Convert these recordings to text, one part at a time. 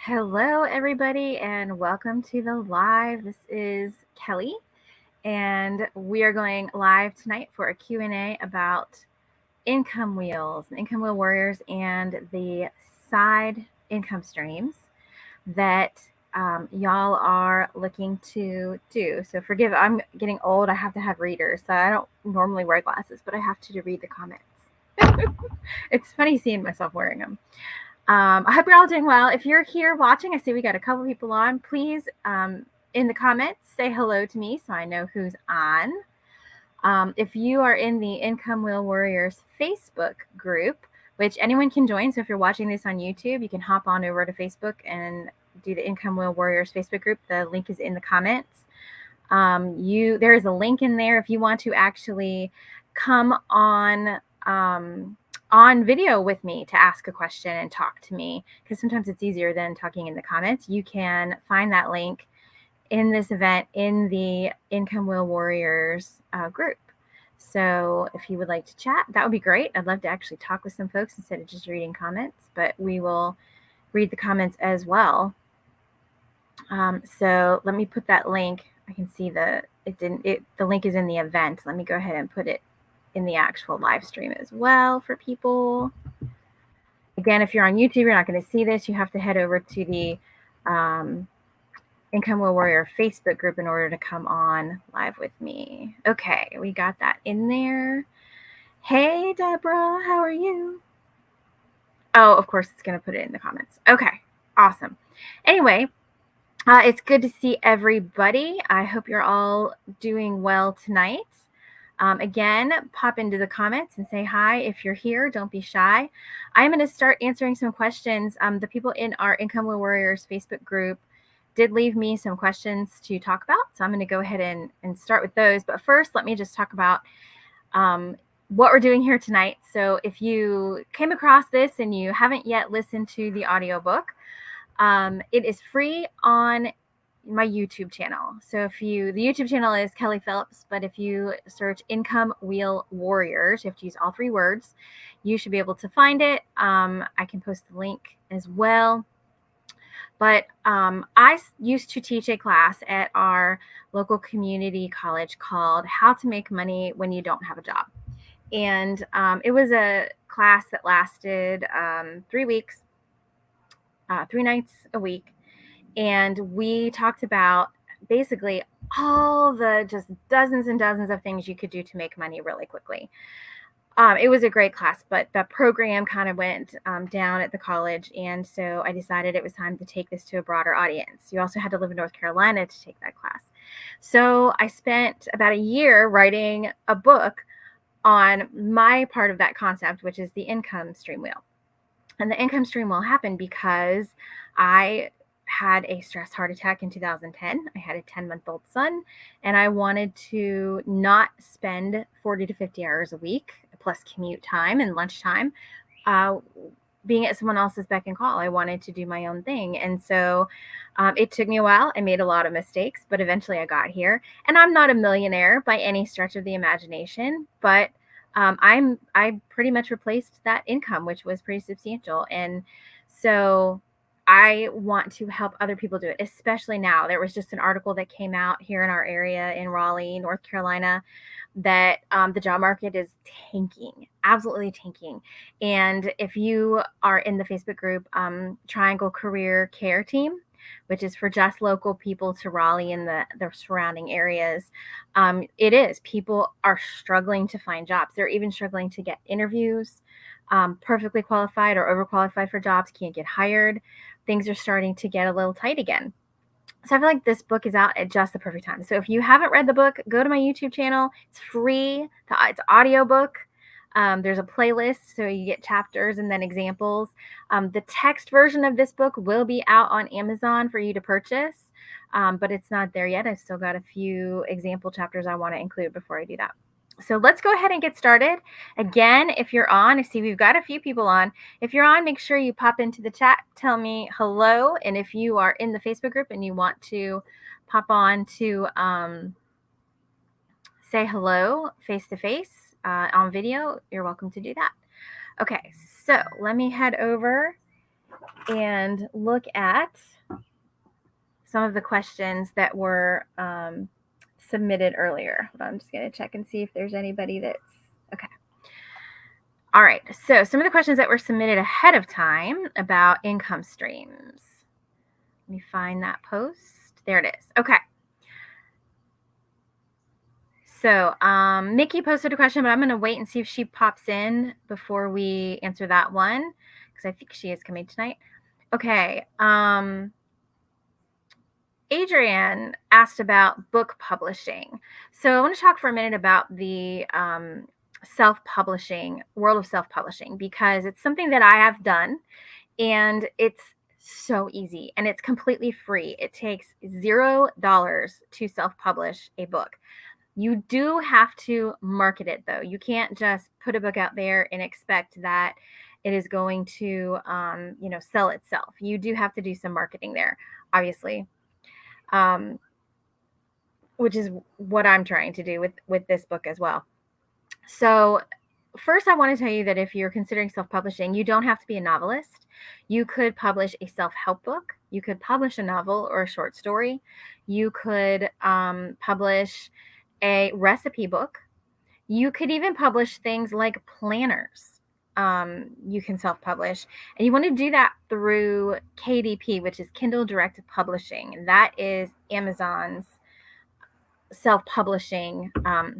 Hello, everybody, and welcome to the live. This is Kelly, and we are going live tonight for a Q&A about income wheels, the income wheel warriors, and the side income streams that y'all are looking to do. So forgive, I'm getting old. I have to have readers, so I don't normally wear glasses, but I have to read the comments. It's funny seeing myself wearing them. I hope you're all doing well. If you're here watching, I see we got a couple people on. Please, in the comments, say hello to me so I know who's on. If you are in the Income Wheel Warriors Facebook group, which anyone can join, so if you're watching this on YouTube, you can hop on over to Facebook and do the Income Wheel Warriors Facebook group. The link is in the comments. There is a link in there if you want to actually come on video with me to ask a question and talk to me, because sometimes it's easier than talking in the comments. You can find that link in this event in the Income Wheel Warriors group. So if you would like to chat, that would be great. I'd love to actually talk with some folks instead of just reading comments, but we will read the comments as well. So let me put that link. I can see the link is in the event. Let me go ahead and put it in the actual live stream as well for people. Again, if you're on YouTube, you're not going to see this. You have to head over to the Income Wheel Warrior Facebook group in order to come on live with me. Okay, we got that in there. Hey, Deborah, how are you? Oh, of course, it's going to put it in the comments. Okay, awesome. Anyway, it's good to see everybody. I hope you're all doing well tonight. Again, pop into the comments and say hi if you're here. Don't be shy. I'm going to start answering some questions. The people in our Income Wheel Warriors Facebook group did leave me some questions to talk about, so I'm going to go ahead and start with those. But first, let me just talk about what we're doing here tonight. So if you came across this and you haven't yet listened to the audiobook, it is free on my YouTube channel. So the YouTube channel is Kelly Phillips, but if you search Income Wheel Warriors, you have to use all three words. You should be able to find it. I can post the link as well. But I used to teach a class at our local community college called How to Make Money When You Don't Have a Job. And it was a class that lasted 3 weeks, 3 nights a week. And we talked about basically all the just dozens and dozens of things you could do to make money really quickly. It was a great class, but the program kind of went down at the college. And so I decided it was time to take this to a broader audience. You also had to live in North Carolina to take that class. So I spent about a year writing a book on my part of that concept, which is the income stream wheel. And the income stream wheel happened because I had a stress heart attack in 2010. I had a 10-month-old son, and I wanted to not spend 40 to 50 hours a week, plus commute time and lunchtime, being at someone else's beck and call. I wanted to do my own thing. And so it took me a while. I made a lot of mistakes, but eventually I got here. And I'm not a millionaire by any stretch of the imagination, but I pretty much replaced that income, which was pretty substantial. And so I want to help other people do it, especially now. There was just an article that came out here in our area in Raleigh, North Carolina, that the job market is tanking, absolutely tanking. And if you are in the Facebook group, Triangle Career Care Team, which is for just local people to Raleigh and the surrounding areas, people are struggling to find jobs. They're even struggling to get interviews. Perfectly qualified or overqualified for jobs can't get hired. Things are starting to get a little tight again. So I feel like this book is out at just the perfect time. So if you haven't read the book, go to my YouTube channel. It's free. It's an audiobook. There's a playlist, so you get chapters and then examples. The text version of this book will be out on Amazon for you to purchase, but it's not there yet. I've still got a few example chapters I want to include before I do that. So let's go ahead and get started. Again, if you're on, I see we've got a few people on. If you're on, make sure you pop into the chat, tell me hello. And if you are in the Facebook group and you want to pop on to say hello face-to-face on video, you're welcome to do that. Okay, so let me head over and look at some of the questions that were submitted earlier. Hold on, I'm just going to check and see if there's anybody that's okay. All right, so some of the questions that were submitted ahead of time about income streams. Let me find that post. There it is. Okay. So Mickey posted a question, but I'm going to wait and see if she pops in before we answer that one, because I think she is coming tonight. Okay. Adrienne asked about book publishing. So I want to talk for a minute about the self-publishing, world of self-publishing, because it's something that I have done, and it's so easy and it's completely free. It takes $0 to self-publish a book. You do have to market it, though. You can't just put a book out there and expect that it is going to, sell itself. You do have to do some marketing there, obviously, which is what I'm trying to do with this book as well. So first, I want to tell you that if you're considering self-publishing, you don't have to be a novelist. You could publish a self-help book. You could publish a novel or a short story. You could publish a recipe book. You could even publish things like planners. You can self-publish, and you want to do that through KDP, which is Kindle Direct Publishing. That is Amazon's self-publishing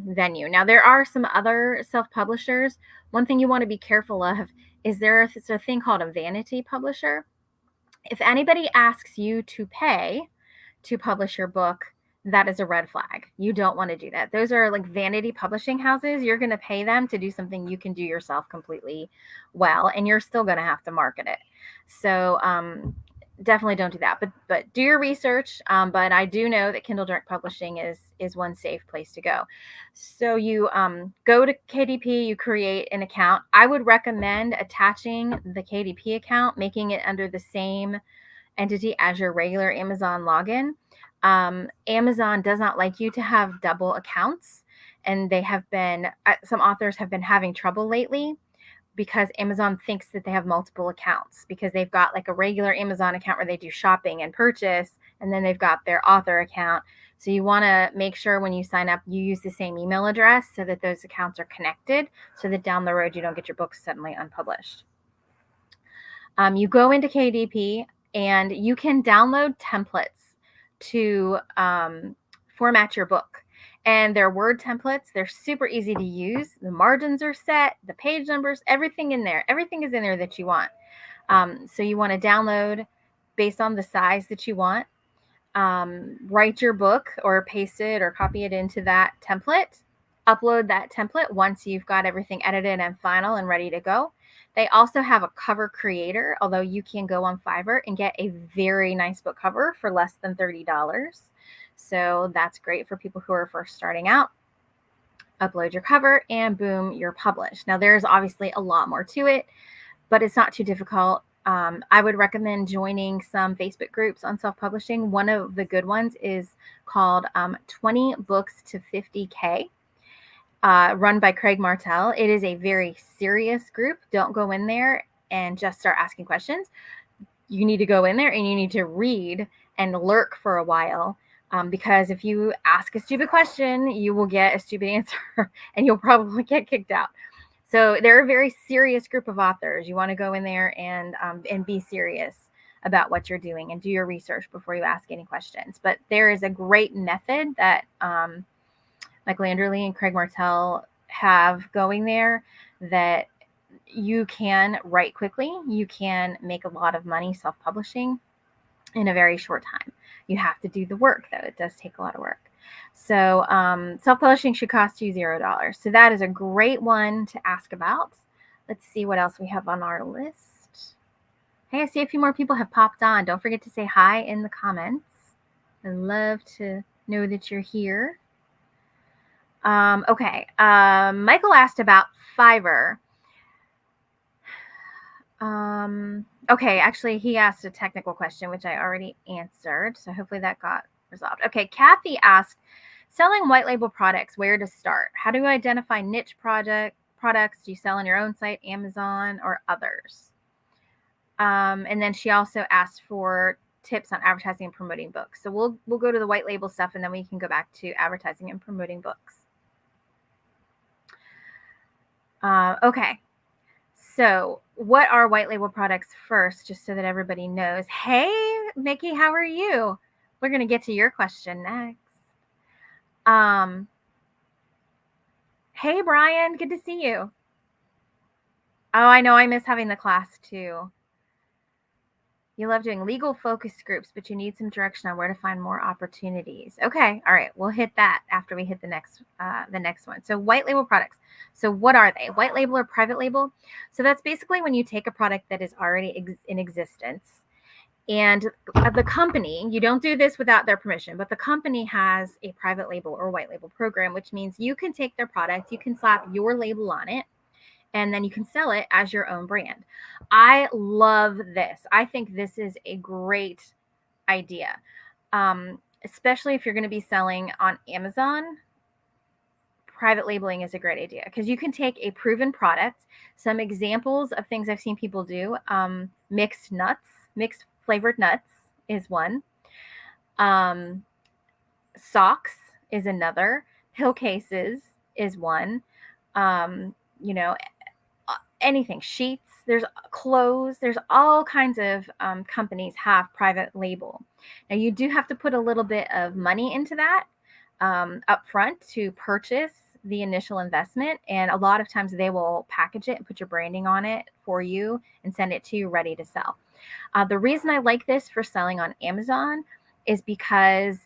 venue. Now, there are some other self-publishers. One thing you want to be careful of is there's a thing called a vanity publisher. If anybody asks you to pay to publish your book, that is a red flag. You don't want to do that. Those are like vanity publishing houses. You're going to pay them to do something you can do yourself completely well, and you're still going to have to market it. So definitely don't do that. But do your research. But I do know that Kindle Direct Publishing is one safe place to go. So you go to KDP, you create an account. I would recommend attaching the KDP account, making it under the same entity as your regular Amazon login. Amazon does not like you to have double accounts, and they have been some authors have been having trouble lately because Amazon thinks that they have multiple accounts, because they've got like a regular Amazon account where they do shopping and purchase, and then they've got their author account. So you want to make sure when you sign up, you use the same email address so that those accounts are connected, so that down the road you don't get your books suddenly unpublished. You go into KDP and you can download templates to format your book. And they're Word templates. They're super easy to use. The margins are set, the page numbers, everything in there. Everything is in there that you want. So you want to download based on the size that you want. Write your book or paste it or copy it into that template. Upload that template once you've got everything edited and final and ready to go. They also have a cover creator, although you can go on Fiverr and get a very nice book cover for less than $30. So that's great for people who are first starting out. Upload your cover and boom, you're published. Now, there's obviously a lot more to it, but it's not too difficult. I would recommend joining some Facebook groups on self-publishing. One of the good ones is called 20 Books to 50K. Run by Craig Martell. It is a very serious group. Don't go in there and just start asking questions. You need to go in there and you need to read and lurk for a while, because if you ask a stupid question, you will get a stupid answer and you'll probably get kicked out. So they're a very serious group of authors. You want to go in there and be serious about what you're doing and do your research before you ask any questions. But there is a great method that Michael Anderle and Craig Martell have going there that you can write quickly. You can make a lot of money self-publishing in a very short time. You have to do the work, though. It does take a lot of work. So self-publishing should cost you $0. So that is a great one to ask about. Let's see what else we have on our list. Hey, I see a few more people have popped on. Don't forget to say hi in the comments. I'd love to know that you're here. Okay. Michael asked about Fiverr. Okay, actually, he asked a technical question, which I already answered. So hopefully that got resolved. Okay, Kathy asked, selling white label products, where to start? How do you identify niche products? Do you sell on your own site, Amazon, or others? And then she also asked for tips on advertising and promoting books. So we'll go to the white label stuff, and then we can go back to advertising and promoting books. Okay. So what are white label products first, just so that everybody knows? Hey, Mickey, how are you? We're going to get to your question next. Hey, Brian, good to see you. Oh, I know, I miss having the class too. You love doing legal focus groups, but you need some direction on where to find more opportunities. Okay, all right, we'll hit that after we hit the next one. So white label products. So what are they? White label or private label? So that's basically when you take a product that is already in existence, and the company, you don't do this without their permission, but the company has a private label or white label program, which means you can take their product, you can slap your label on it, and then you can sell it as your own brand. I love this. I think this is a great idea, especially if you're going to be selling on Amazon. Private labeling is a great idea because you can take a proven product. Some examples of things I've seen people do: mixed flavored nuts is one. Socks is another. Pill cases is one. Anything, sheets, there's clothes, there's all kinds of companies have private label. Now you do have to put a little bit of money into that up front to purchase the initial investment, and a lot of times they will package it and put your branding on it for you and send it to you ready to sell. The reason I like this for selling on Amazon is because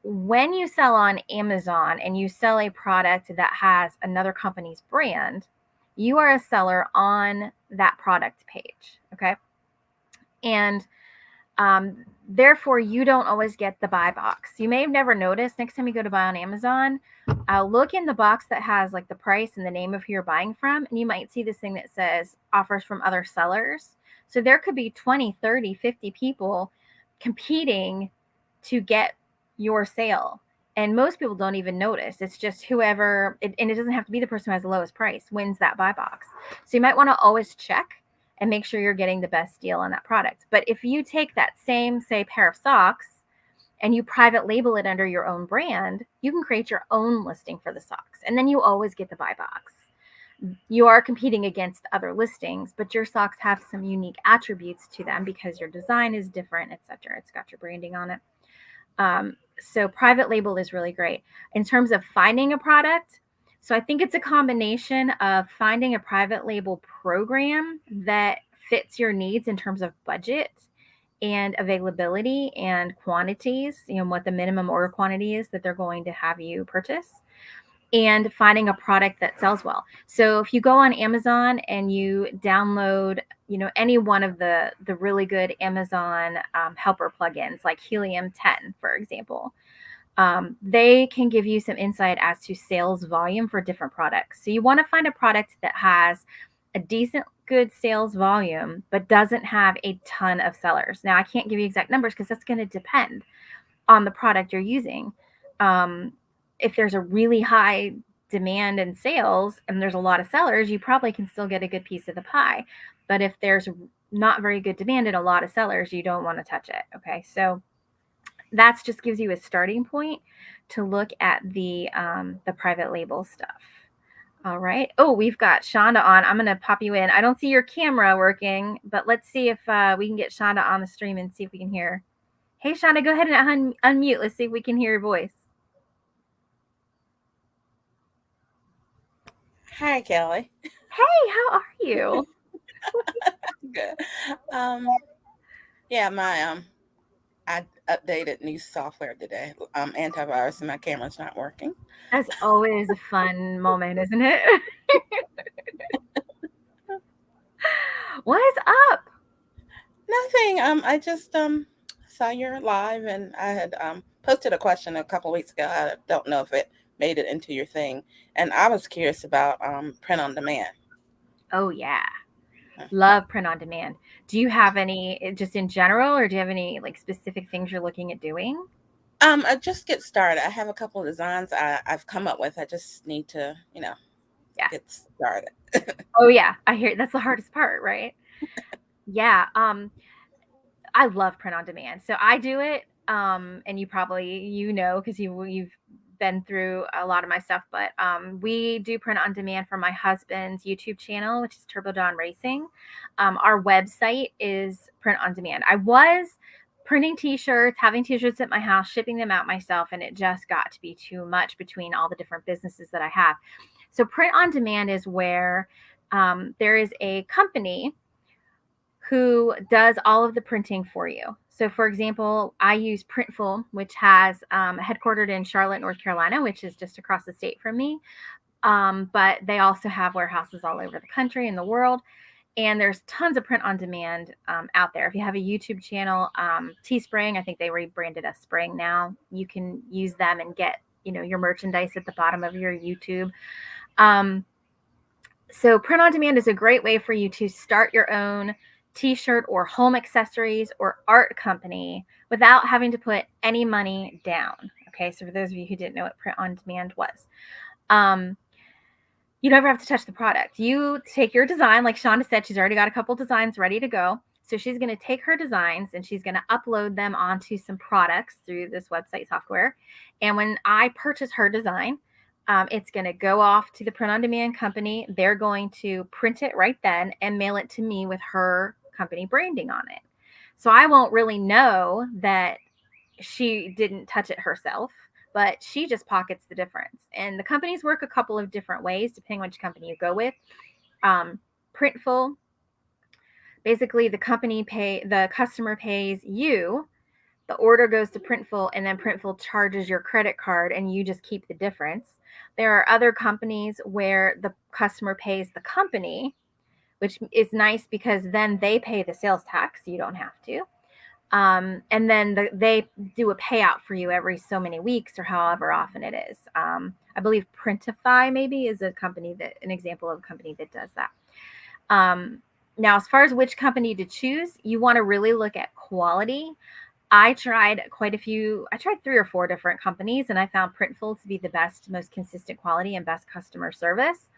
when you sell on Amazon and you sell a product that has another company's brand, you are a seller on that product page. Okay. And therefore, you don't always get the buy box. You may have never noticed. Next time you go to buy on Amazon, look in the box that has like the price and the name of who you're buying from, and you might see this thing that says offers from other sellers. So there could be 20, 30, 50 people competing to get your sale. And most people don't even notice. It's just whoever, and it doesn't have to be the person who has the lowest price, wins that buy box. So you might want to always check and make sure you're getting the best deal on that product. But if you take that same, say, pair of socks and you private label it under your own brand, you can create your own listing for the socks. And then you always get the buy box. You are competing against other listings, but your socks have some unique attributes to them because your design is different, etc. It's got your branding on it. So private label is really great. In terms of finding a product, so I think it's a combination of finding a private label program that fits your needs in terms of budget and availability and quantities, what the minimum order quantity is that they're going to have you purchase, and finding a product that sells well. So if you go on Amazon and you download, any one of the really good Amazon helper plugins like Helium 10, for example, they can give you some insight as to sales volume for different products. So you want to find a product that has a decent, good sales volume, but doesn't have a ton of sellers. Now, I can't give you exact numbers because that's going to depend on the product you're using. If there's a really high demand and sales and there's a lot of sellers, you probably can still get a good piece of the pie. But if there's not very good demand and a lot of sellers, you don't want to touch it. Okay. So that just gives you a starting point to look at the private label stuff. All right. Oh, we've got Shonda on. I'm going to pop you in. I don't see your camera working, but let's see if we can get Shonda on the stream and see if we can hear. Hey, Shonda, go ahead and unmute. Let's see if we can hear your voice. Hi, Kelly. Hey, how are you? Good. Yeah, I updated new software today. Antivirus, and my camera's not working. That's always a fun moment, isn't it? What is up? Nothing. I just saw your live, and I had posted a question a couple of weeks ago. I don't know if it made it into your thing, and I was curious about print on demand. Oh yeah. Love print on demand. Do you have any just in general, or do you have any like specific things you're looking at doing? I just get started. I have a couple of designs I've come up with. I just need to, Yeah. get started. Oh yeah, I hear that's the hardest part, right? Yeah. I love print on demand. So I do it, and you probably, because you've been through a lot of my stuff, but we do print on demand for my husband's YouTube channel, which is Turbo Dawn Racing. Our website is print on demand. I was printing t-shirts, having t-shirts at my house, shipping them out myself, and it just got to be too much between all the different businesses that I have. So print on demand is where there is a company who does all of the printing for you. So, for example, I use Printful, which has headquartered in Charlotte, North Carolina, which is just across the state from me. But they also have warehouses all over the country and the world. And there's tons of print on demand out there. If you have a YouTube channel, Teespring, I think they rebranded as Spring now. You can use them and get your merchandise at the bottom of your YouTube. So print on demand is a great way for you to start your own t-shirt or home accessories or art company without having to put any money down. Okay, so for those of you who didn't know what print on demand was, you never have to touch the product. You take your design, like Shonda said, she's already got a couple designs ready to go. So she's going to take her designs and she's going to upload them onto some products through this website software. And when I purchase her design, it's going to go off to the print on demand company. They're going to print it right then and mail it to me with her company branding on it. So I won't really know that she didn't touch it herself, but she just pockets the difference. And the companies work a couple of different ways depending on which company you go with. Printful, basically the customer pays you, the order goes to Printful, and then Printful charges your credit card and you just keep the difference. There are other companies where the customer pays the company, which is nice because then they pay the sales tax. You don't have to. And then they do a payout for you every so many weeks or however often it is. I believe Printify maybe is an example of a company that does that. Now, as far as which company to choose, you want to really look at quality. I tried 3 or 4 different companies, and I found Printful to be the best, most consistent quality and best customer service.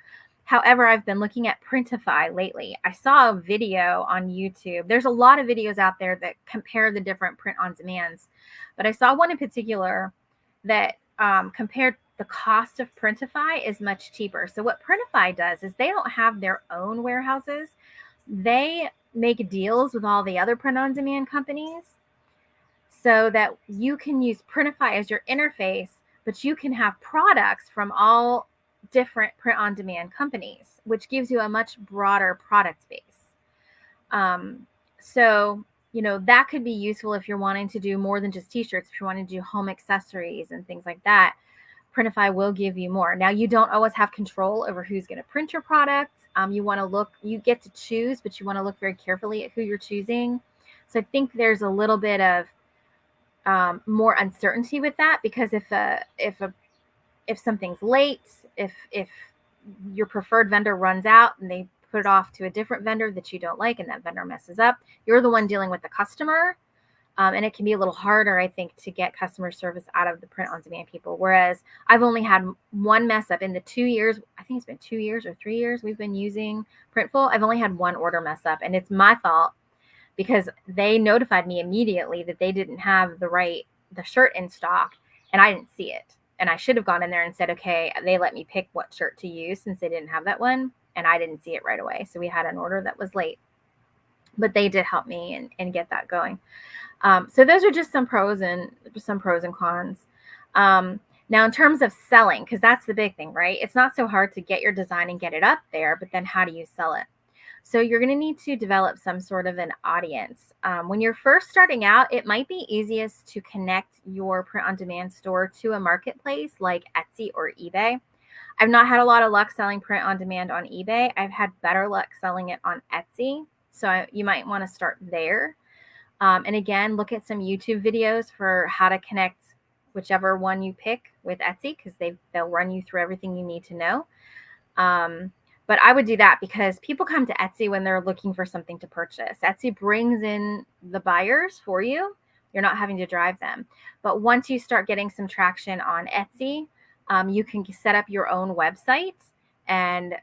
However, I've been looking at Printify lately. I saw a video on YouTube. There's a lot of videos out there that compare the different print on demands, but I saw one in particular that compared the cost of Printify is much cheaper. So what Printify does is they don't have their own warehouses. They make deals with all the other print on demand companies so that you can use Printify as your interface, but you can have products from all different print on demand companies, which gives you a much broader product base. So, that could be useful if you're wanting to do more than just t-shirts, if you're wanting to do home accessories and things like that. Printify will give you more. Now, you don't always have control over who's going to print your product. You get to choose, but you want to look very carefully at who you're choosing. So I think there's a little bit of more uncertainty with that, because if something's late, if your preferred vendor runs out and they put it off to a different vendor that you don't like and that vendor messes up, you're the one dealing with the customer. And it can be a little harder, I think, to get customer service out of the print on demand people. Whereas I've only had one mess up in the 2 years. I think it's been 2 years or 3 years we've been using Printful. I've only had one order mess up, and it's my fault because they notified me immediately that they didn't have the shirt in stock, and I didn't see it. And I should have gone in there and said, okay, they let me pick what shirt to use since they didn't have that one, and I didn't see it right away. So we had an order that was late, but they did help me and get that going. So those are just some pros and cons. Now, in terms of selling, because that's the big thing, right? It's not so hard to get your design and get it up there, but then how do you sell it? So you're going to need to develop some sort of an audience. When you're first starting out, it might be easiest to connect your print-on-demand store to a marketplace like Etsy or eBay. I've not had a lot of luck selling print-on-demand on eBay. I've had better luck selling it on Etsy. So you might want to start there. And again, look at some YouTube videos for how to connect whichever one you pick with Etsy, because they'll run you through everything you need to know. But I would do that because people come to Etsy when they're looking for something to purchase. Etsy brings in the buyers for you. You're not having to drive them. But once you start getting some traction on Etsy, you can set up your own website and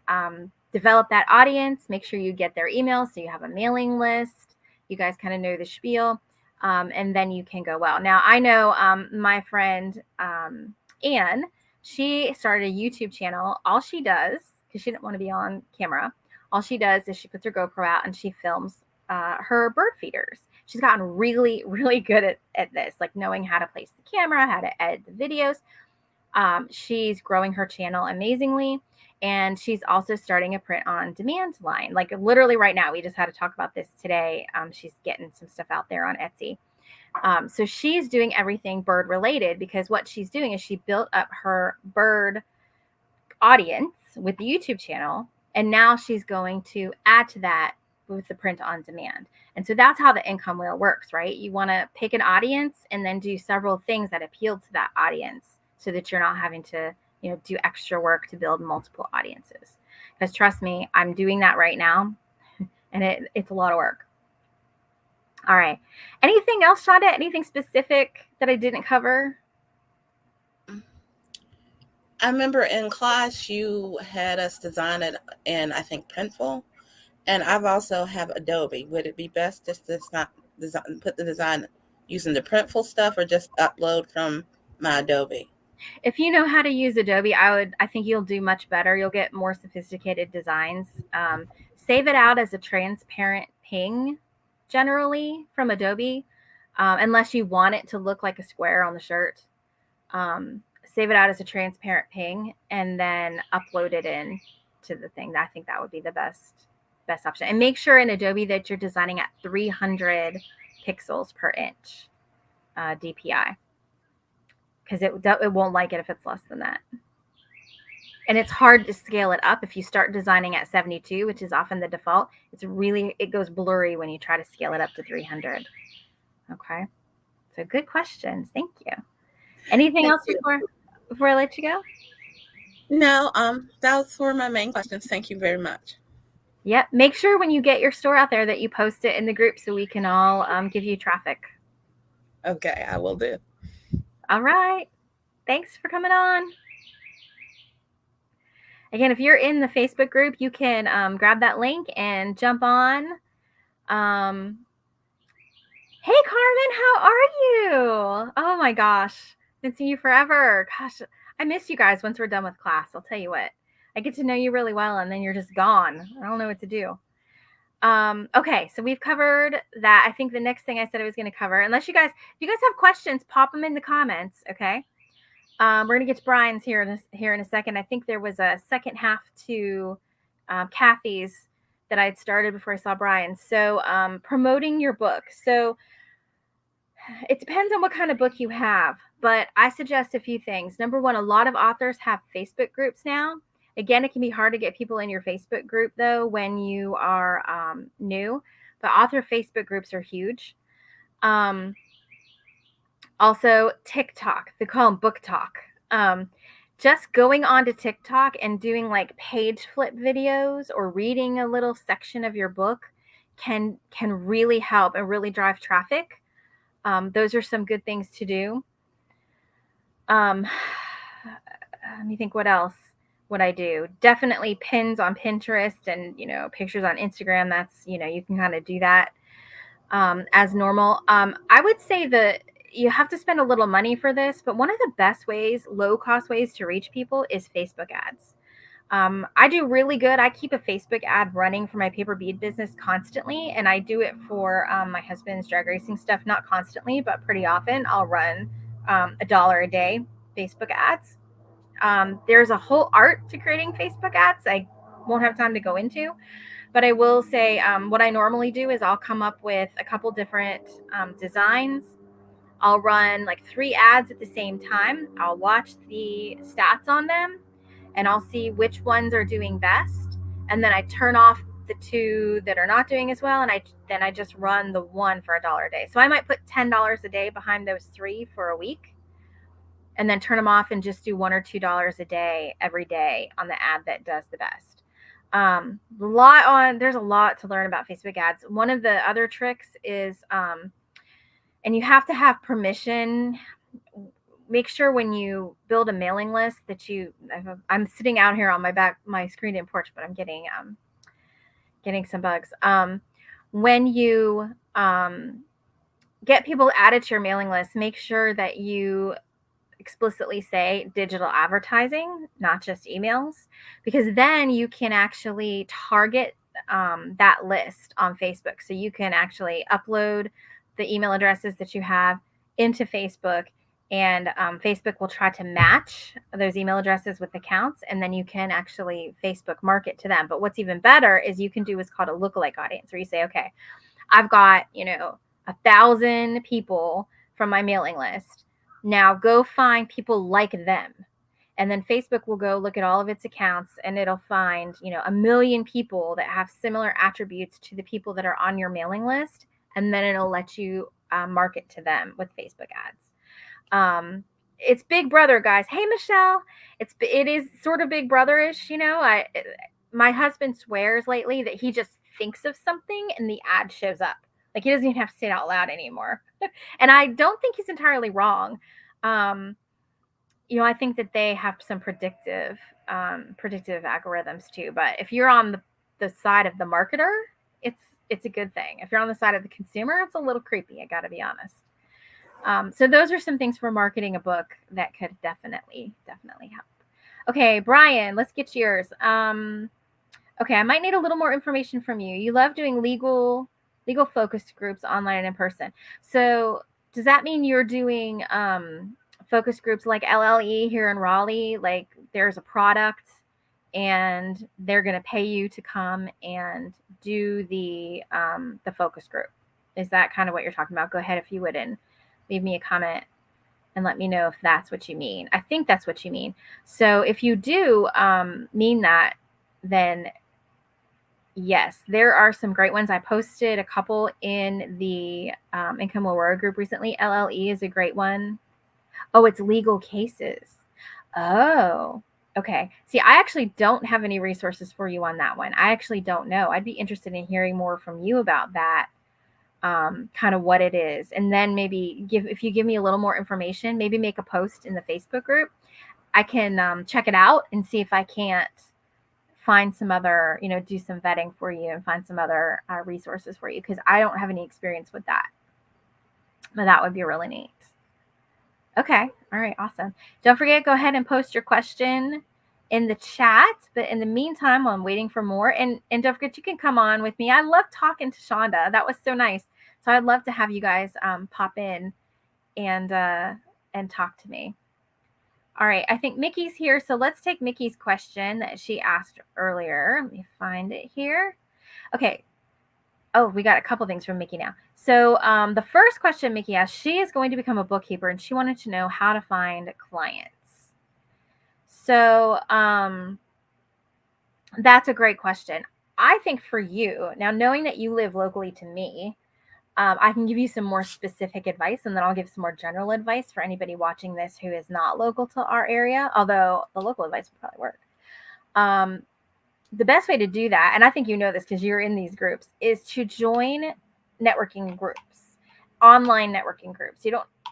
develop that audience, make sure you get their emails so you have a mailing list. You guys kind of know the spiel, and then you can go well. Now, I know my friend Anne, she started a YouTube channel. All she does, because she didn't want to be on camera, all she does is she puts her GoPro out and she films her bird feeders. She's gotten really, really good at this, like knowing how to place the camera, how to edit the videos. She's growing her channel amazingly. And she's also starting a print on demand line. Like literally right now, we just had to talk about this today. She's getting some stuff out there on Etsy. So she's doing everything bird related, because what she's doing is she built up her bird audience with the YouTube channel. And now she's going to add to that with the print on demand. And so that's how the income wheel works, right? You want to pick an audience and then do several things that appeal to that audience so that you're not having to, do extra work to build multiple audiences. Because trust me, I'm doing that right now, and it's a lot of work. All right. Anything else, Shonda? Anything specific that I didn't cover? I remember in class you had us design it in, I think, Printful, and I've also have Adobe. Would it be best just to not put the design using the Printful stuff, or just upload from my Adobe? If you know how to use Adobe, I think you'll do much better. You'll get more sophisticated designs. Save it out as a transparent ping, generally from Adobe, unless you want it to look like a square on the shirt. Save it out as a transparent ping and then upload it in to the thing. I think that would be the best option. And make sure in Adobe that you're designing at 300 pixels per inch DPI, because it won't like it if it's less than that. And it's hard to scale it up. If you start designing at 72, which is often the default, it goes blurry when you try to scale it up to 300. Okay. So good questions. Thank you. Anything else before I let you go? No, those were my main questions. Thank you very much. Yep. Make sure when you get your store out there that you post it in the group so we can all give you traffic. Okay, I will do. All right. Thanks for coming on. Again, if you're in the Facebook group, you can grab that link and jump on. Hey, Carmen, how are you? Oh my gosh. Been seeing you forever. Gosh, I miss you guys once we're done with class. I'll tell you what. I get to know you really well, and then you're just gone. I don't know what to do. Okay, so we've covered that. I think the next thing I said I was going to cover, if you guys have questions, pop them in the comments, okay? We're going to get to Brian's here in a second. I think there was a second half to Kathy's that I'd started before I saw Brian. So promoting your book. So it depends on what kind of book you have, but I suggest a few things. Number one, a lot of authors have Facebook groups now. Again, it can be hard to get people in your Facebook group, though, when you are new, but author Facebook groups are huge. Also, TikTok, they call them book talk. Just going onto TikTok and doing like page flip videos or reading a little section of your book can really help and really drive traffic. Those are some good things to do. Let me think, what else would I do? Definitely pins on Pinterest and, pictures on Instagram. That's, you can kind of do that as normal. I would say that you have to spend a little money for this, but one of the best ways, low cost ways to reach people is Facebook ads. I do really good. I keep a Facebook ad running for my paper bead business constantly, and I do it for my husband's drag racing stuff, not constantly, but pretty often. I'll run $1 a day Facebook ads. There's a whole art to creating Facebook ads I won't have time to go into, but I will say what I normally do is I'll come up with a couple different designs. I'll run like 3 ads at the same time. I'll watch the stats on them, and I'll see which ones are doing best. And then I turn off the 2 that are not doing as well. And then I just run the 1 for $1 a day. So I might put $10 a day behind those 3 for a week, and then turn them off and just do $1 or $2 a day every day on the ad that does the best. There's a lot to learn about Facebook ads. One of the other tricks is, and you have to have permission make sure when you build a mailing list that I'm sitting out here on my screened-in porch, but I'm getting some bugs. When you get people added to your mailing list, make sure that you explicitly say digital advertising, not just emails, because then you can actually target that list on Facebook. So you can actually upload the email addresses that you have into Facebook, and Facebook will try to match those email addresses with accounts, and then you can actually Facebook market to them. But what's even better is you can do what's called a lookalike audience, where you say, okay, I've got, 1,000 people from my mailing list. Now go find people like them. And then Facebook will go look at all of its accounts, and it'll find, 1,000,000 people that have similar attributes to the people that are on your mailing list. And then it'll let you market to them with Facebook ads. It's Big Brother, guys. Hey, Michelle. It is sort of Big Brother-ish, my husband swears lately that he just thinks of something and the ad shows up. Like, he doesn't even have to say it out loud anymore. And I don't think he's entirely wrong. I think that they have some predictive algorithms too. But if you're on the side of the marketer, it's a good thing. If you're on the side of the consumer, it's a little creepy. I got to be honest. So those are some things for marketing a book that could definitely help. Okay, Brian, let's get yours. Okay, I might need a little more information from you. You love doing legal focused groups online and in person. So does that mean you're doing focus groups like LLE here in Raleigh? Like, there's a product and they're going to pay you to come and do the focus group. Is that kind of what you're talking about? Go ahead, if you would, and leave me a comment and let me know if that's what you mean. I think that's what you mean. So if you do mean that, then yes, there are some great ones. I posted a couple in the Income Aurora group recently. LLE is a great one. Oh, it's legal cases. Oh, okay. See, I actually don't have any resources for you on that one. I actually don't know. I'd be interested in hearing more from you about that, kind of what it is. And then maybe if you give me a little more information, maybe make a post in the Facebook group. I can check it out and see if I can't find some other, do some vetting for you and find some other resources for you, because I don't have any experience with that. But that would be really neat. Okay. All right. Awesome. Don't forget, go ahead and post your question in the chat. But in the meantime, I'm waiting for more. And don't forget, you can come on with me. I love talking to Shonda. That was so nice. So I'd love to have you guys pop in and talk to me. All right. I think Mickey's here. So let's take Mickey's question that she asked earlier. Let me find it here. Okay. Oh, we got a couple things from Mickey now. So the first question Mickey asked, she is going to become a bookkeeper and she wanted to know how to find clients. So that's a great question. I think for you, now knowing that you live locally to me, I can give you some more specific advice, and then I'll give some more general advice for anybody watching this who is not local to our area, although the local advice will probably work. The best way to do that, and I think you know this because you're in these groups, is to join networking groups, online networking groups.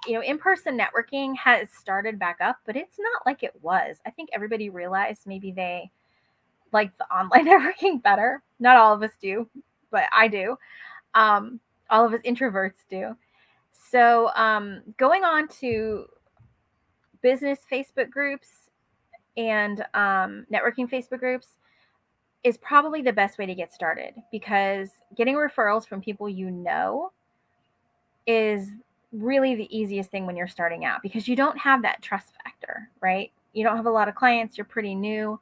In-person networking has started back up, but it's not like it was. I think everybody realized maybe they like the online networking better. Not all of us do, but I do. All of us introverts do. So going on to business Facebook groups and networking Facebook groups is probably the best way to get started, because getting referrals from people is really the easiest thing when you're starting out, because you don't have that trust factor, right? You don't have a lot of clients. You're pretty new.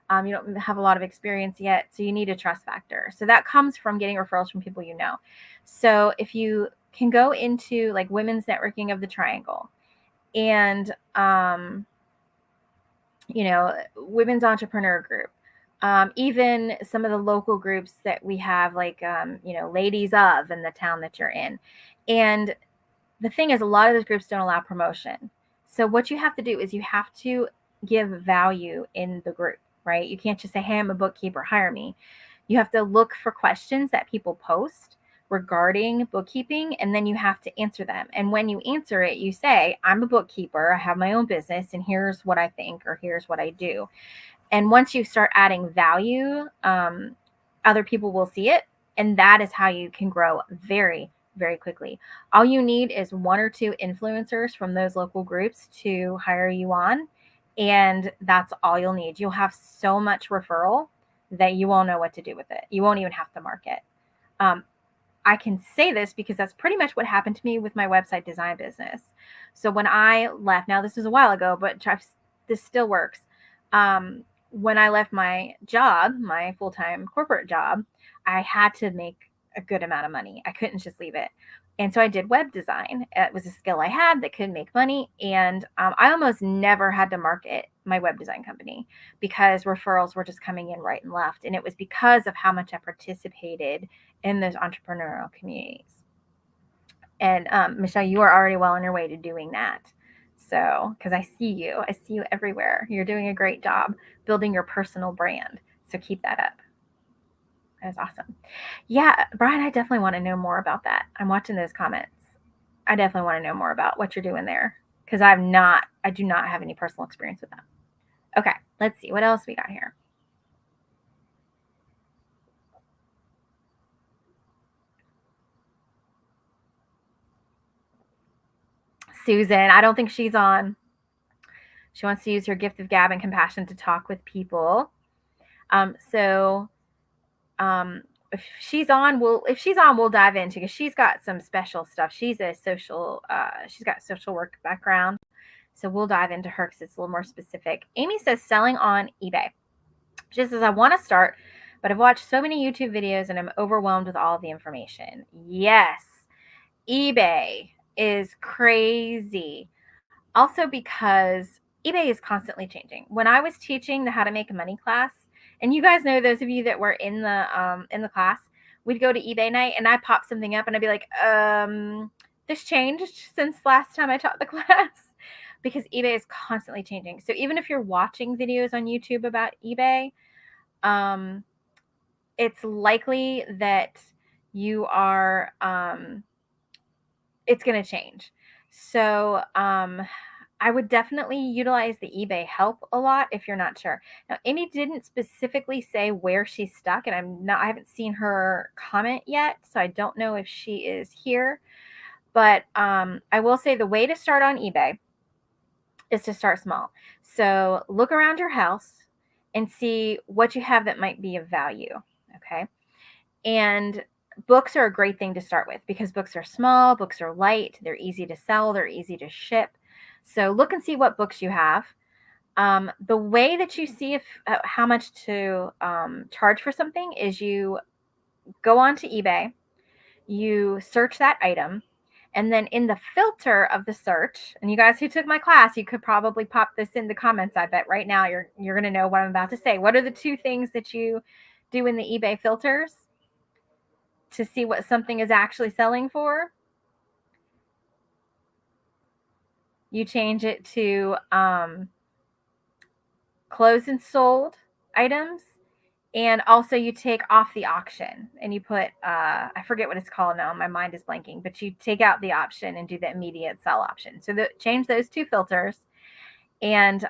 You don't have a lot of experience yet. So you need a trust factor. So that comes from getting referrals from people you know. So if you can go into like Women's Networking of the Triangle and, Women's Entrepreneur Group, even some of the local groups that we have, like, Ladies of in the town that you're in. And the thing is, a lot of those groups don't allow promotion. So what you have to do is you have to give value in the group, right? You can't just say, hey, I'm a bookkeeper, hire me. You have to look for questions that people post regarding bookkeeping, and then you have to answer them. And when you answer it, you say, I'm a bookkeeper, I have my own business, and here's what I think, or here's what I do. And once you start adding value, other people will see it. And that is how you can grow very, very quickly. All you need is 1 or 2 influencers from those local groups to hire you on. And that's all you'll need. You'll have so much referral that you won't know what to do with it. You won't even have to market. I can say this because that's pretty much what happened to me with my website design business. So when I left, now this was a while ago, but this still works. When I left my job, my full-time corporate job, I had to make a good amount of money. I couldn't just leave it. And so I did web design. It was a skill I had that could make money. And I almost never had to market my web design company because referrals were just coming in right and left. And it was because of how much I participated in those entrepreneurial communities. And Michelle, you are already well on your way to doing that. So, because I see you everywhere. You're doing a great job building your personal brand. So keep that up. That's awesome. Yeah, Brian, I definitely want to know more about that. I'm watching those comments. I definitely want to know more about what you're doing there because I do not have any personal experience with that. Okay, let's see what else we got here. Susan, I don't think she's on. She wants to use her gift of gab and compassion to talk with people. If she's on, we'll dive into, because she's got some special stuff. She's got social work background. So we'll dive into her because it's a little more specific. Amy says selling on eBay. She says, I want to start, but I've watched so many YouTube videos and I'm overwhelmed with all the information. Yes, eBay is crazy. Also because eBay is constantly changing. When I was teaching the How to Make Money class, and you guys know, those of you that were in the class, we'd go to eBay night and I'd pop something up and I'd be like, this changed since last time I taught the class, because eBay is constantly changing. So even if you're watching videos on YouTube about eBay, it's likely that you are, it's going to change. So, I would definitely utilize the eBay help a lot if you're not sure. Now, Amy didn't specifically say where she's stuck, and I haven't seen her comment yet, so I don't know if she is here. But I will say the way to start on eBay is to start small. So look around your house and see what you have that might be of value. Okay. And books are a great thing to start with because books are small, books are light, they're easy to sell, they're easy to ship. So look and see what books you have. The way that you see how much to charge for something is you go onto eBay, you search that item, and then in the filter of the search, and you guys who took my class, you could probably pop this in the comments. I bet right now you're going to know what I'm about to say. What are the 2 things that you do in the eBay filters to see what something is actually selling for? You change it to closed and sold items, and also you take off the auction and you put I forget what it's called now, my mind is blanking, but you take out the option and do the immediate sell option. So change those 2 filters, and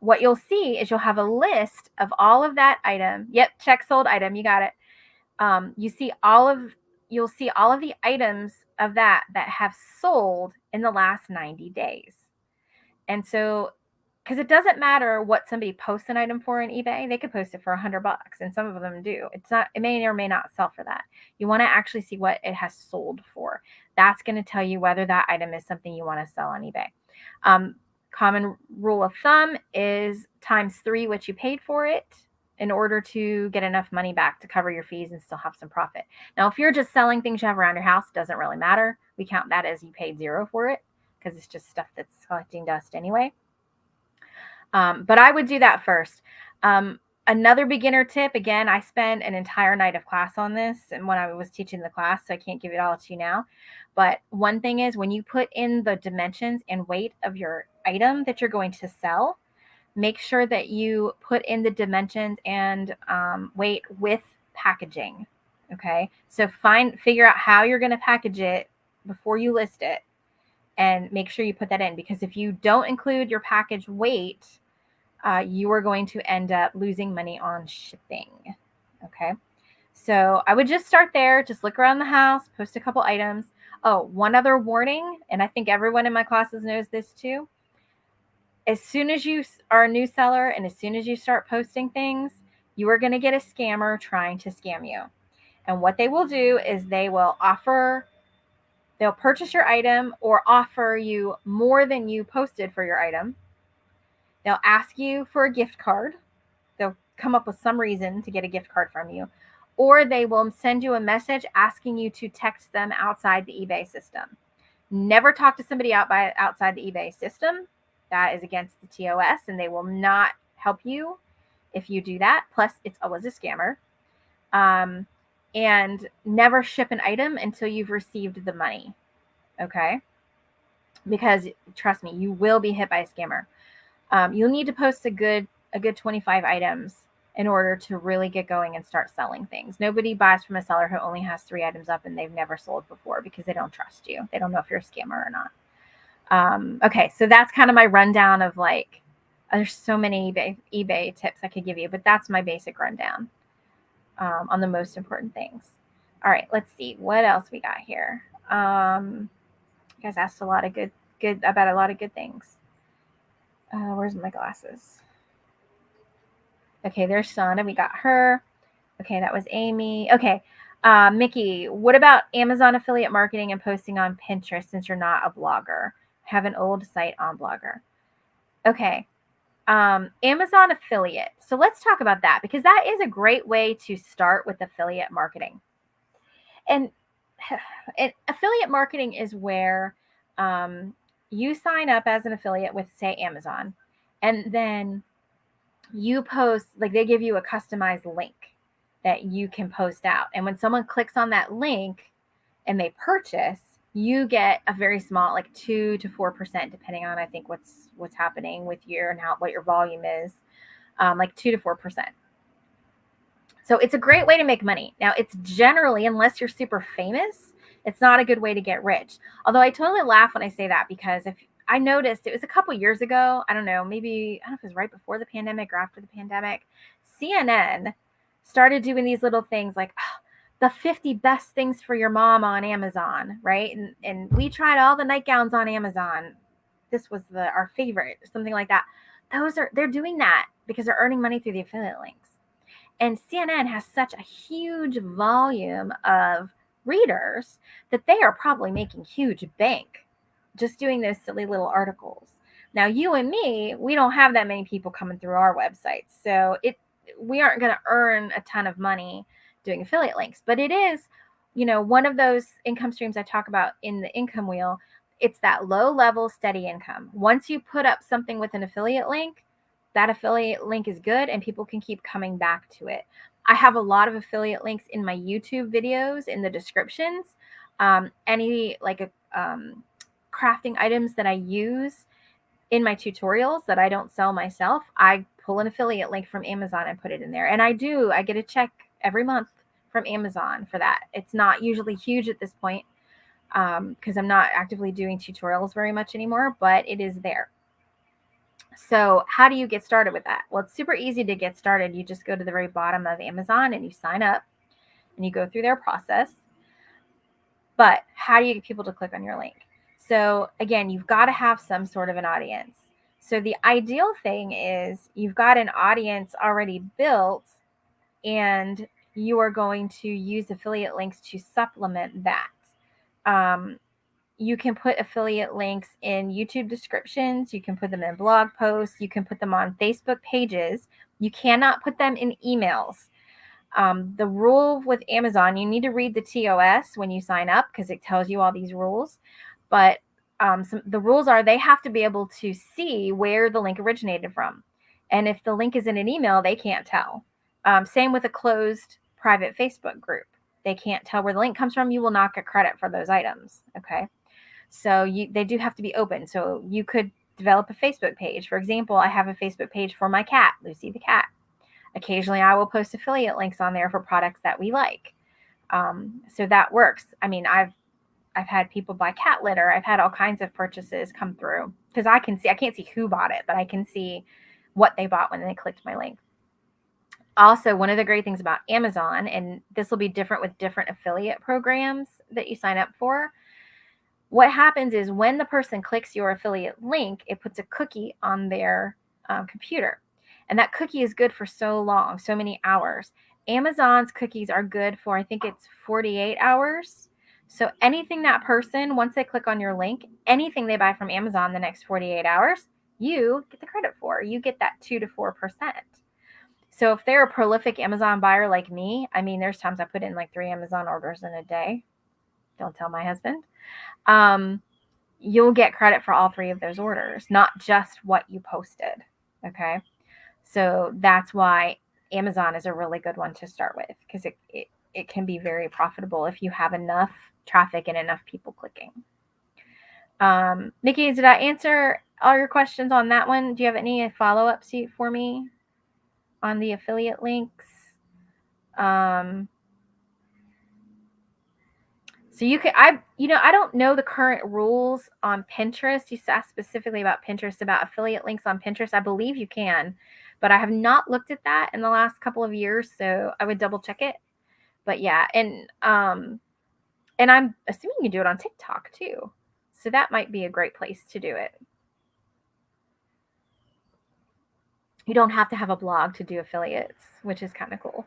what you'll see is you'll have a list of all of that item. Yep, check sold item, you got it. You'll see all of the items of that have sold in the last 90 days. And so, because it doesn't matter what somebody posts an item for in eBay, they could post it for $100, and some of them do. It may or may not sell for that. You want to actually see what it has sold for. That's going to tell you whether that item is something you want to sell on eBay. Common rule of thumb is times 3 what you paid for it in order to get enough money back to cover your fees and still have some profit. Now, if you're just selling things you have around your house, it doesn't really matter. We count that as you paid 0 for it because it's just stuff that's collecting dust anyway. But I would do that first. Another beginner tip, again, I spent an entire night of class on this and when I was teaching the class, so I can't give it all to you now. But one thing is, when you put in the dimensions and weight of your item that you're going to sell, make sure that you put in the dimensions and weight with packaging. Okay. So figure out how you're going to package it before you list it, and make sure you put that in, because if you don't include your package weight, you are going to end up losing money on shipping. Okay. So I would just start there, just look around the house, post a couple items. Oh, one other warning, and I think everyone in my classes knows this too. As soon as you are a new seller and as soon as you start posting things, you are going to get a scammer trying to scam you. And what they will do is they'll purchase your item or offer you more than you posted for your item. They'll ask you for a gift card. They'll come up with some reason to get a gift card from you. Or they will send you a message asking you to text them outside the eBay system. Never talk to somebody outside the eBay system. That is against the TOS, and they will not help you if you do that. Plus, it's always a scammer. And never ship an item until you've received the money. Okay? Because trust me, you will be hit by a scammer. You'll need to post a good 25 items in order to really get going and start selling things. Nobody buys from a seller who only has 3 items up and they've never sold before, because they don't trust you. They don't know if you're a scammer or not. Okay, so that's kind of my rundown of like, there's so many eBay tips I could give you, but that's my basic rundown on the most important things. All right, let's see what else we got here. You guys asked a lot of good about a lot of good things. Where's my glasses? Okay, there's Sana. We got her. Okay, that was Amy. Okay, Mickey, what about Amazon affiliate marketing and posting on Pinterest since you're not a blogger? Have an old site on Blogger. Okay, Amazon affiliate. So let's talk about that, because that is a great way to start with affiliate marketing. And affiliate marketing is where you sign up as an affiliate with, say, Amazon, and then you post, like, they give you a customized link that you can post out. And when someone clicks on that link and they purchase, you get a very small, like 2 to 4%, depending on, I think, what's happening with you and what your volume is, like 2 to 4%. So it's a great way to make money. Now, it's generally, unless you're super famous, it's not a good way to get rich. Although I totally laugh when I say that, because if I noticed, it was a couple years ago, I don't know if it was right before the pandemic or after the pandemic, CNN started doing these little things like, the 50 best things for your mom on Amazon, right? And we tried all the nightgowns on Amazon. This was our favorite, something like that. They're doing that because they're earning money through the affiliate links. And CNN has such a huge volume of readers that they are probably making huge bank just doing those silly little articles. Now, you and me, we don't have that many people coming through our website, so we aren't going to earn a ton of money doing affiliate links. But it is, one of those income streams I talk about in the income wheel. It's that low level, steady income. Once you put up something with an affiliate link, that affiliate link is good and people can keep coming back to it. I have a lot of affiliate links in my YouTube videos in the descriptions. Any crafting items that I use in my tutorials that I don't sell myself, I pull an affiliate link from Amazon and put it in there. And I get a check every month from Amazon for that. It's not usually huge at this point because I'm not actively doing tutorials very much anymore, but it is there. So how do you get started with that? Well, it's super easy to get started. You just go to the very bottom of Amazon and you sign up and you go through their process. But how do you get people to click on your link? So again, you've got to have some sort of an audience. So the ideal thing is you've got an audience already built and you are going to use affiliate links to supplement that. You can put affiliate links in YouTube descriptions. You can put them in blog posts. You can put them on Facebook pages. You cannot put them in emails. The rule with Amazon, you need to read the TOS when you sign up because it tells you all these rules. But the rules are they have to be able to see where the link originated from. And if the link is in an email, they can't tell. Same with a closed private Facebook group. They can't tell where the link comes from. You will not get credit for those items. Okay. So they do have to be open. So you could develop a Facebook page. For example, I have a Facebook page for my cat, Lucy the cat. Occasionally, I will post affiliate links on there for products that we like. So that works. I mean, I've had people buy cat litter. I've had all kinds of purchases come through because I can't see who bought it, but I can see what they bought when they clicked my link. Also, one of the great things about Amazon, and this will be different with different affiliate programs that you sign up for, what happens is when the person clicks your affiliate link, it puts a cookie on their computer. And that cookie is good for so long, so many hours. Amazon's cookies are good for, I think it's 48 hours. So anything that person, once they click on your link, anything they buy from Amazon the next 48 hours, you get the credit for. You get that 2 to 4%. So if they're a prolific Amazon buyer like me, I mean, there's times I put in like 3 Amazon orders in a day. Don't tell my husband. You'll get credit for all 3 of those orders, not just what you posted. Okay. So that's why Amazon is a really good one to start with, because it can be very profitable if you have enough traffic and enough people clicking. Nikki, did I answer all your questions on that one? Do you have any follow-ups for me on the affiliate links? So you can, I don't know the current rules on Pinterest. You asked specifically about Pinterest, about affiliate links on Pinterest. I believe you can, but I have not looked at that in the last couple of years, so I would double check it. But yeah, and I'm assuming you can do it on TikTok too. So that might be a great place to do it. You don't have to have a blog to do affiliates, which is kind of cool.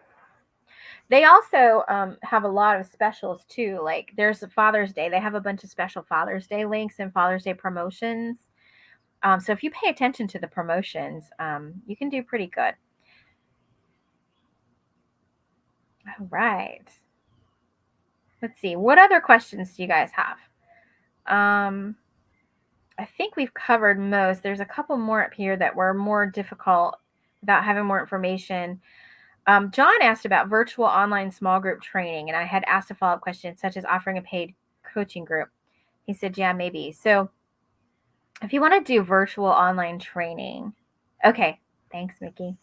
They also have a lot of specials too. Like there's a Father's Day. They have a bunch of special Father's Day links and Father's Day promotions. So if you pay attention to the promotions, you can do pretty good. All right. Let's see. What other questions do you guys have? I think we've covered most. There's a couple more up here that were more difficult without having more information. John asked about virtual online small group training, and I had asked a follow-up question such as offering a paid coaching group. He said, yeah, maybe. So if you want to do virtual online training, okay, thanks, Mickey.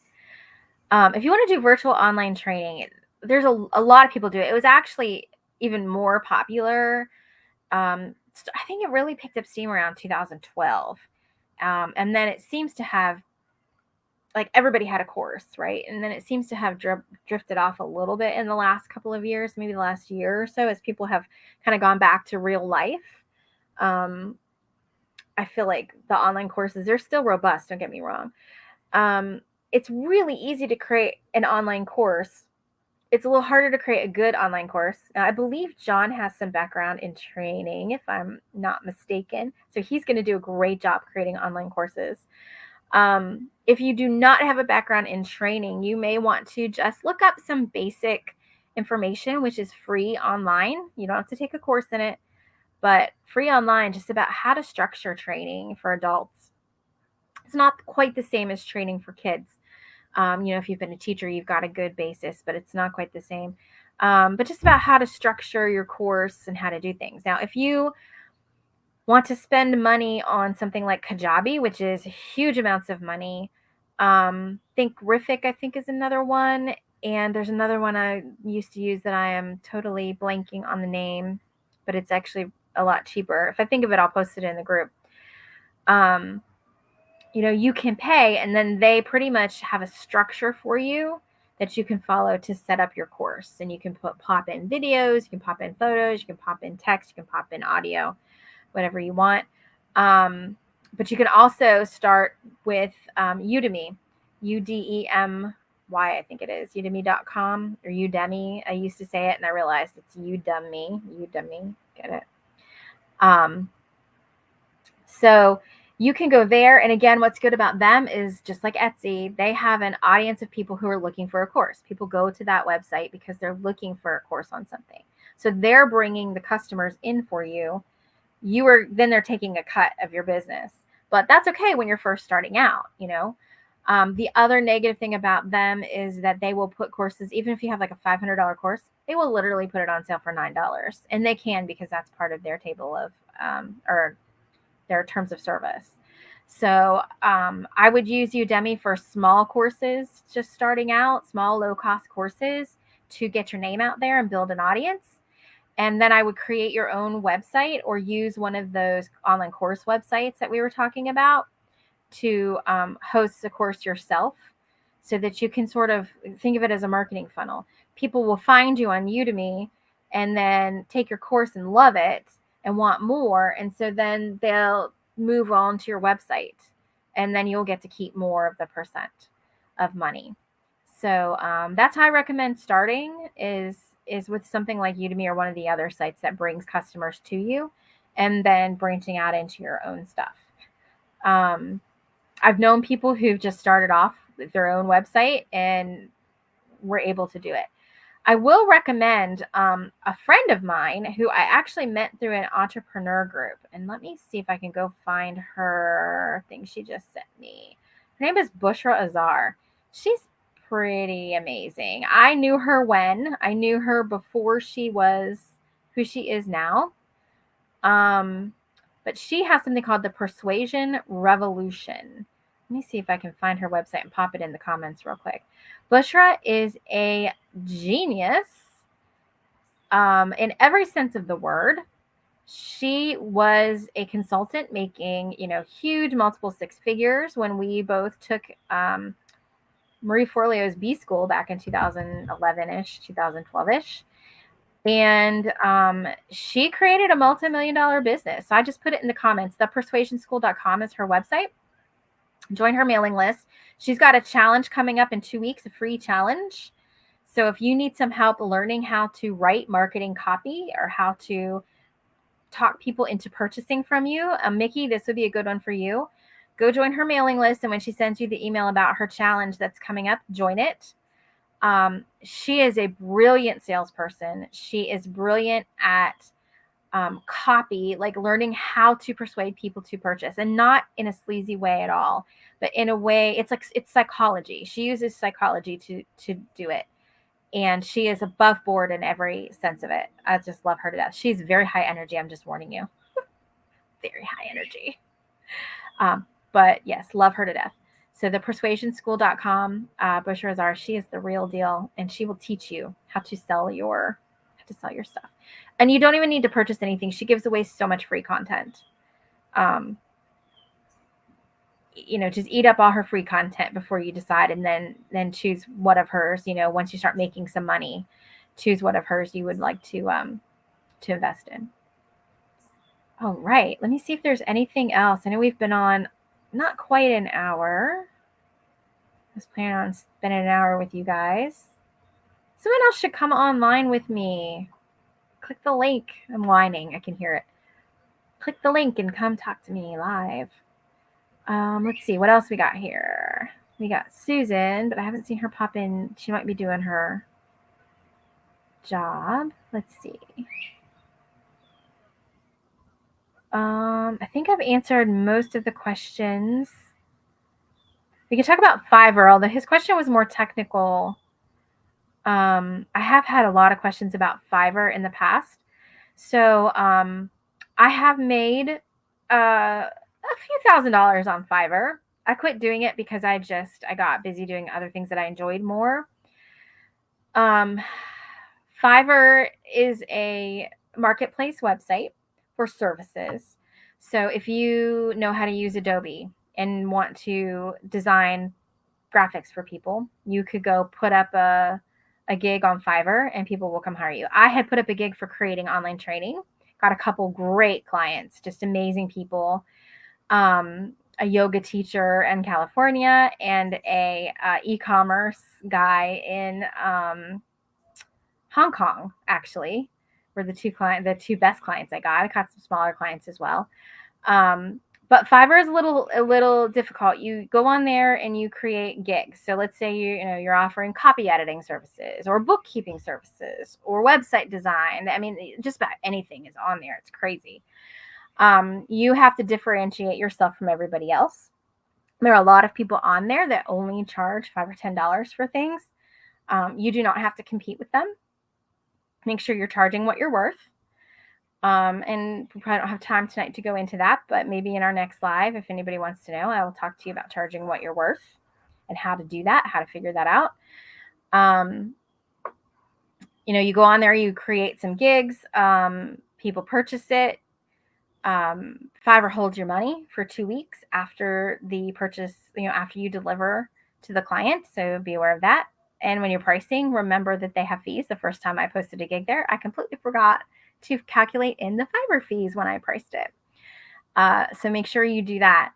If you want to do virtual online training, there's a lot of people do it. It was actually even more popular. I think it really picked up steam around 2012. And then it seems to have, like, everybody had a course, right? And then it seems to have drifted off a little bit in the last couple of years, maybe the last year or so, as people have kind of gone back to real life. I feel like the online courses, they're still robust, don't get me wrong. It's really easy to create an online course. It's a little harder to create a good online course. Now, I believe John has some background in training, if I'm not mistaken. So he's going to do a great job creating online courses. If you do not have a background in training, you may want to just look up some basic information, which is free online. You don't have to take a course in it, but free online, just about how to structure training for adults. It's not quite the same as training for kids. If you've been a teacher, you've got a good basis, but it's not quite the same. But just about how to structure your course and how to do things. Now, if you want to spend money on something like Kajabi, which is huge amounts of money, Thinkific, I think, is another one. And there's another one I used to use that I am totally blanking on the name, but it's actually a lot cheaper. If I think of it, I'll post it in the group. You can pay, and then they pretty much have a structure for you that you can follow to set up your course. And you can pop in videos, you can pop in photos, you can pop in text, you can pop in audio, whatever you want. But you can also start with Udemy, Udemy, I think it is, udemy.com or Udemy. I used to say it and I realized it's Udemy, get it? So you can go there. And again, what's good about them is just like Etsy, they have an audience of people who are looking for a course. People go to that website because they're looking for a course on something. So they're bringing the customers in for you. Then they're taking a cut of your business, but that's okay when you're first starting out. The other negative thing about them is that they will put courses, even if you have like a $500 course, they will literally put it on sale for $9, and they can, because that's part of their table of, or their terms of service. So I would use Udemy for small courses, just starting out, small low cost courses to get your name out there and build an audience. And then I would create your own website or use one of those online course websites that we were talking about to host the course yourself, so that you can sort of think of it as a marketing funnel. People will find you on Udemy and then take your course and love it and want more. And so then they'll move on to your website, and then you'll get to keep more of the percent of money. So that's how I recommend starting is with something like Udemy or one of the other sites that brings customers to you, and then branching out into your own stuff. I've known people who've just started off with their own website and were able to do it. I will recommend a friend of mine who I actually met through an entrepreneur group. And let me see if I can go find her thing she just sent me. Her name is Bushra Azar. She's pretty amazing. I knew her before she was who she is now. But she has something called the Persuasion Revolution. Let me see if I can find her website and pop it in the comments real quick. Bushra is a genius in every sense of the word. She was a consultant making, huge multiple six figures when we both took Marie Forleo's B School back in 2011-ish, 2012-ish. And she created a multi-million-dollar business. So I just put it in the comments. Thepersuasionschool.com is her website. Join her mailing list. She's got a challenge coming up in 2 weeks, a free challenge. So if you need some help learning how to write marketing copy or how to talk people into purchasing from you, Mickey, this would be a good one for you. Go join her mailing list. And when she sends you the email about her challenge that's coming up, join it. She is a brilliant salesperson. She is brilliant at copy, like learning how to persuade people to purchase, and not in a sleazy way at all, but in a way it's psychology. She uses psychology to do it, and she is above board in every sense of it. I just love her to death. She's very high energy. I'm just warning you, very high energy. But yes, love her to death. So thepersuasionschool.com, Bushra Azar, she is the real deal, and she will teach you how to sell your stuff. And you don't even need to purchase anything. She gives away so much free content. Just eat up all her free content before you decide, and then choose what of hers, once you start making some money, choose what of hers you would like to invest in. All right, let me see if there's anything else. I know we've been on not quite an hour. I was planning on spending an hour with you guys. Someone else should come online with me. Click the link. I'm whining. I can hear it. Click the link and come talk to me live. Let's see. What else we got here? We got Susan, but I haven't seen her pop in. She might be doing her job. Let's see. I think I've answered most of the questions. We can talk about Fiverr, although his question was more technical. I have had a lot of questions about Fiverr in the past. So I have made a few $1,000s on Fiverr. I quit doing it because I got busy doing other things that I enjoyed more. Fiverr is a marketplace website for services. So if you know how to use Adobe and want to design graphics for people, you could go put up a gig on Fiverr and people will come hire you. I had put up a gig for creating online training, got a couple great clients, just amazing people. A yoga teacher in California and a e-commerce guy in Hong Kong, actually, were the two best clients I got. I got some smaller clients as well. But Fiverr is a little difficult. You go on there and you create gigs. So let's say you're offering copy editing services or bookkeeping services or website design. I mean, just about anything is on there. It's crazy. You have to differentiate yourself from everybody else. There are a lot of people on there that only charge $5 or $10 for things. You do not have to compete with them. Make sure you're charging what you're worth. And we probably don't have time tonight to go into that, but maybe in our next live, if anybody wants to know, I will talk to you about charging what you're worth and how to do that, how to figure that out. You go on there, you create some gigs, people purchase it. Fiverr holds your money for 2 weeks after the purchase, after you deliver to the client. So be aware of that. And when you're pricing, remember that they have fees. The first time I posted a gig there, I completely forgot to calculate in the Fiverr fees when I priced it. So make sure you do that.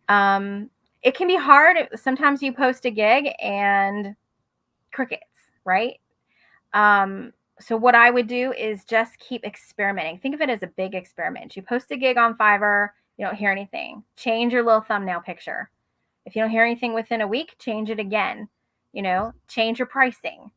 It can be hard. Sometimes you post a gig and crickets, right? So what I would do is just keep experimenting. Think of it as a big experiment. You post a gig on Fiverr, you don't hear anything. Change your little thumbnail picture. If you don't hear anything within a week, change it again. Change your pricing.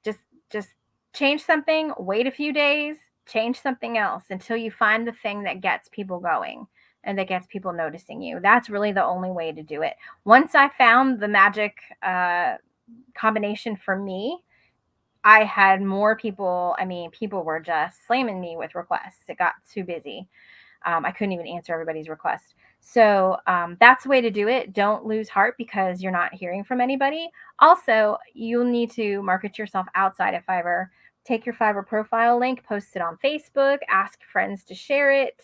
Just change something, wait a few days, change something else until you find the thing that gets people going and that gets people noticing you. That's really the only way to do it. Once I found the magic combination for me, I had more people. People were just slamming me with requests. It got too busy. I couldn't even answer everybody's request. So that's the way to do it. Don't lose heart because you're not hearing from anybody. Also, you'll need to market yourself outside of Fiverr. Take your Fiverr profile link, post it on Facebook, ask friends to share it.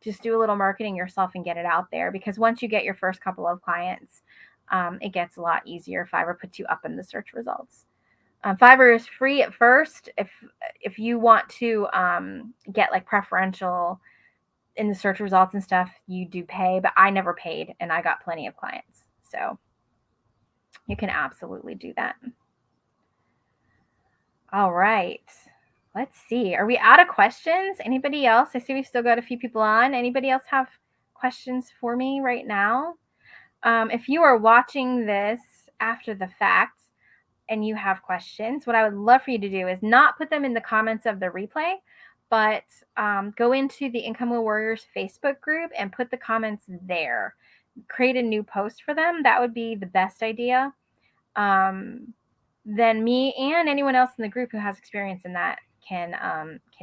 Just do a little marketing yourself and get it out there, because once you get your first couple of clients, it gets a lot easier. Fiverr puts you up in the search results. Fiverr is free at first. If you want to get like preferential in the search results and stuff, you do pay, but I never paid and I got plenty of clients. So you can absolutely do that. All right. Let's see. Are we out of questions? Anybody else? I see we've still got a few people on. Anybody else have questions for me right now? If you are watching this after the fact and you have questions, what I would love for you to do is not put them in the comments of the replay, but go into the Income Wheel Warriors Facebook group and put the comments there. Create a new post for them. That would be the best idea. Then me and anyone else in the group who has experience in that can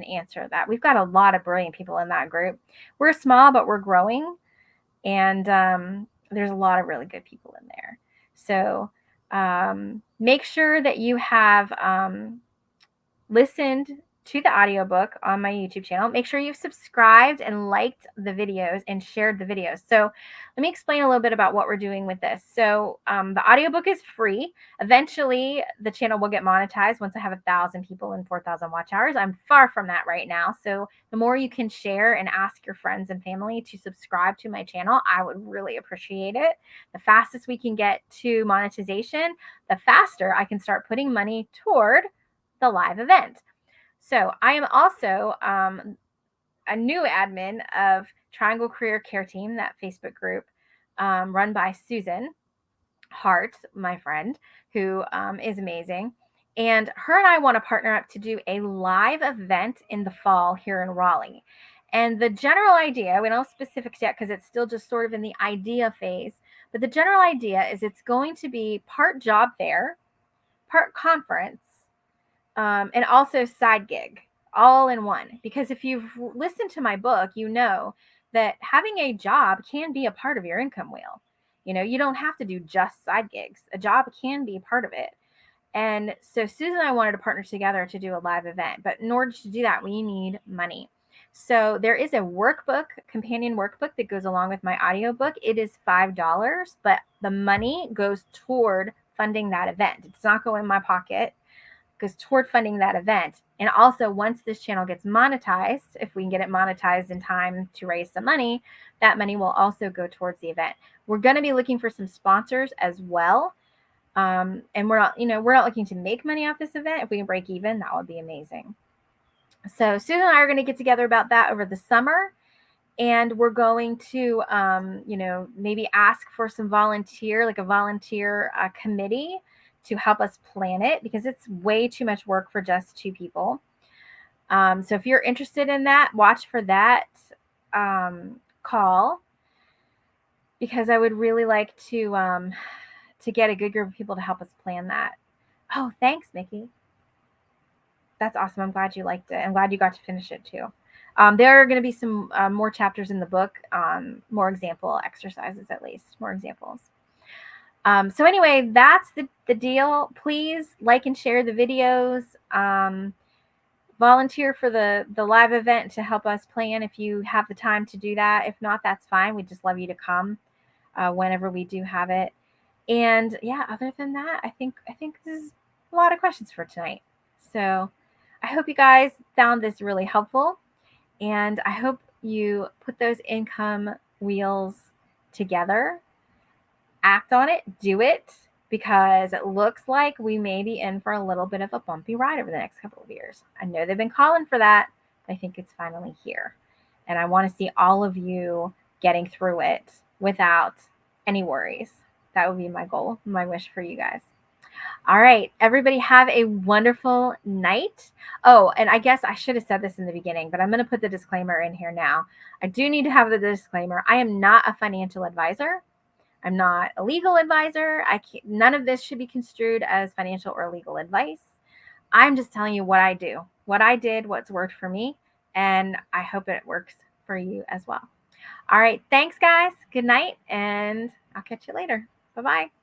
answer that. We've got a lot of brilliant people in that group. We're small, but we're growing, and there's a lot of really good people in there. So make sure that you have listened to the audiobook on my YouTube channel. Make sure you've subscribed and liked the videos and shared the videos. So let me explain a little bit about what we're doing with this. So the audiobook is free. Eventually, the channel will get monetized once I have 1,000 people and 4,000 watch hours. I'm far from that right now. So the more you can share and ask your friends and family to subscribe to my channel, I would really appreciate it. The fastest we can get to monetization, the faster I can start putting money toward the live event. So I am also a new admin of Triangle Career Care Team, that Facebook group run by Susan Hart, my friend, who is amazing. And her and I want to partner up to do a live event in the fall here in Raleigh. And the general idea, we don't have specifics yet because it's still just sort of in the idea phase, but the general idea is it's going to be part job fair, part conference, and also side gig, all in one. Because if you've listened to my book, you know that having a job can be a part of your income wheel. You don't have to do just side gigs. A job can be a part of it. And so Susan and I wanted to partner together to do a live event. But in order to do that, we need money. So there is a workbook, companion workbook that goes along with my audiobook. It is $5, but the money goes toward funding that event. It does not go in my pocket. Goes toward funding that event. And also, once this channel gets monetized, if we can get it monetized in time to raise some money, that money will also go towards the event. We're going to be looking for some sponsors as well. And we're not looking to make money off this event. If we can break even, that would be amazing. So Susan and I are going to get together about that over the summer. And we're going to, maybe ask for some volunteer committee to help us plan it, because it's way too much work for just 2 people. So if you're interested in that, watch for that call, because I would really like to get a good group of people to help us plan that. Oh, thanks, Mickey. That's awesome. I'm glad you liked it. I'm glad you got to finish it too. There are going to be some more chapters in the book, more example exercises, at least more examples. So anyway, that's the deal. Please like and share the videos. Volunteer for the live event to help us plan if you have the time to do that. If not, that's fine. We'd just love you to come whenever we do have it. And yeah, other than that, I think this is a lot of questions for tonight. So I hope you guys found this really helpful, and I hope you put those income wheels together, act on it, do it, because it looks like we may be in for a little bit of a bumpy ride over the next couple of years. I know they've been calling for that, but I think it's finally here. And I want to see all of you getting through it without any worries. That would be my goal, my wish for you guys. All right, everybody have a wonderful night. Oh, and I guess I should have said this in the beginning, but I'm going to put the disclaimer in here now. I do need to have the disclaimer. I am not a financial advisor. I'm not a legal advisor. None of this should be construed as financial or legal advice. I'm just telling you what I do, what I did, what's worked for me, and I hope it works for you as well. All right, thanks guys. Good night, and I'll catch you later. Bye-bye.